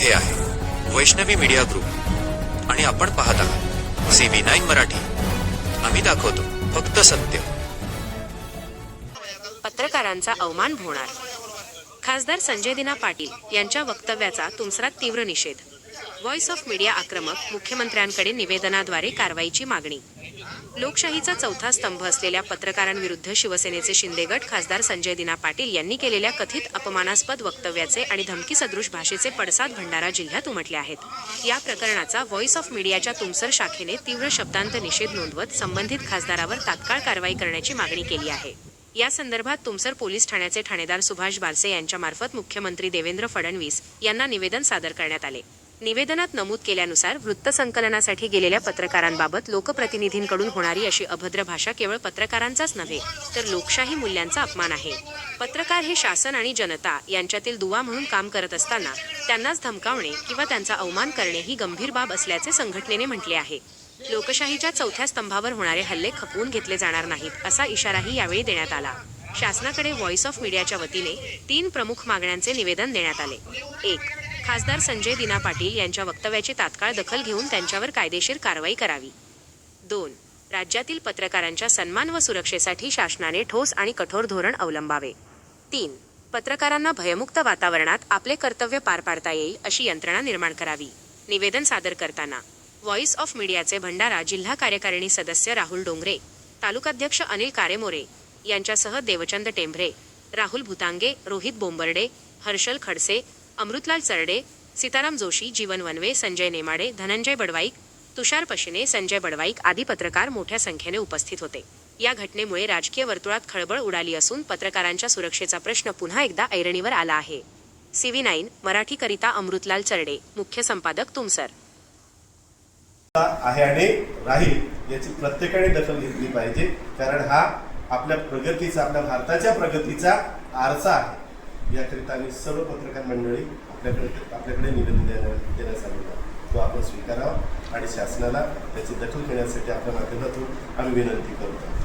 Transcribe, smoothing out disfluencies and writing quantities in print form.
हे आहे Vaishnavi media group आणि आपण पाहत आहात CV9 मराठी. आम्ही दाखवतो फक्त सत्य. पत्रकारांचा अवमान होणार. खासदार संजय दिना पाटील यांच्या वक्तव्याचा तुमसरात तीव्र निषेध. व्हॉइस ऑफ मीडिया आक्रमक, मुख्यमंत्र्यांकडे निवेदनाद्वारे कारवाईची मागणी. लोकशाहीचा चौथा स्तंभ असलेल्या पत्रकारांविरुद्ध शिवसेनेचे शिंदे गट खासदार संजय दिना पाटील यांनी केलेल्या कथित अपमानास्पद वक्तव्याचे आणि धमकीसदृश भाषेचे पडसाद भंडारा जिल्ह्यात उमटले आहेत. या प्रकरणाचा व्हॉइस ऑफ मीडियाच्या तुमसर शाखेने तीव्र शब्दांत निषेध नोंदवत संबंधित खासदारावर तात्काळ कारवाई करण्याची मागणी केली आहे. या संदर्भात तुमसर पोलीस ठाण्याचे ठाणेदार सुभाष बारसे यांच्यामार्फत मुख्यमंत्री देवेंद्र फडणवीस यांना निवेदन सादर करण्यात आले. निवेदनात नमूद केल्यानुसार वृत्तसंकलनासाठी गेलेल्या पत्रकारांबाबत लोकप्रतिनिधींकडून होणारी अशी अभद्र भाषा केवळ पत्रकारांचाच नव्हे तर लोकशाही मूल्यांचा अपमान आहे. पत्रकार हे शासन आणि जनता यांच्यातील दुवा म्हणून काम करत असताना त्यांनाच धमकावणे किंवा त्यांचा अवमान करणे ही गंभीर बाब असल्याचे संघटनेने म्हटले आहे. लोकशाहीच्या चौथ्या स्तंभावर होणारे हल्ले खपवून घेतले जाणार नाहीत असा इशाराही यावेळी देण्यात आला. शासनाकडे व्हॉइस ऑफ मीडियाच्या वतीने 3 प्रमुख मागण्यांचे निवेदन देण्यात आले. 1. खासदार संजय दिना पाटील यांच्या वक्तव्याची तात्काळ दखल घेऊन त्यांच्यावर कायदेशीर कारवाई करावी. 2. राज्यातील पत्रकारांच्या सन्मान व सुरक्षेसाठी शासनाने ठोस आणि कठोर धोरण अवलंबावे. 3. पत्रकारांना भयमुक्त वातावरणात आपले कर्तव्य पार पाडता येईल अशी यंत्रणा निर्माण करावी. निवेदन सादर करताना व्हॉइस ऑफ मीडियाचे भंडारा जिल्हा कार्यकारिणी सदस्य राहुल डोंगरे, तालुकाध्यक्ष अनिल कारेमोरे यांच्यासह देवचंद टेंभरे, राहुल भुतांगे, रोहित बोंबर्डे, हर्षल खडसे, अमृतलाल चरडे, सीताराम जोशी, जीवन वनवे, संजय नेमाडे, धनंजय बडवाईक, तुषार पशिने, संजय बडवाईक आदी पत्रकार मोठ्या संख्येने उपस्थित होते. या घटनेमुळे राजकीय वर्तुळात खळबळ उडाली असून पत्रकारांच्या सुरक्षेचा प्रश्न पुन्हा एकदा ऐरणीवर आला आहे. CV9 मराठीकरिता अमृतलाल चरडे, मुख्य संपादक तुमसर. आहे आणि राहील याची प्रत्येकाने दखल घेतली पाहिजे, कारण हा आपल्या प्रगतीचा, आपल्या भारताच्या प्रगतीचा आरसा आहे. याकरिता आम्ही सर्व पत्रकार मंडळी आपल्याकडे निवेदन देण्यास आलेलो, तो आपण स्वीकारावा आणि शासनाला त्याची दखल घेण्यासाठी आपल्या माध्यमातून आम्ही विनंती करतो.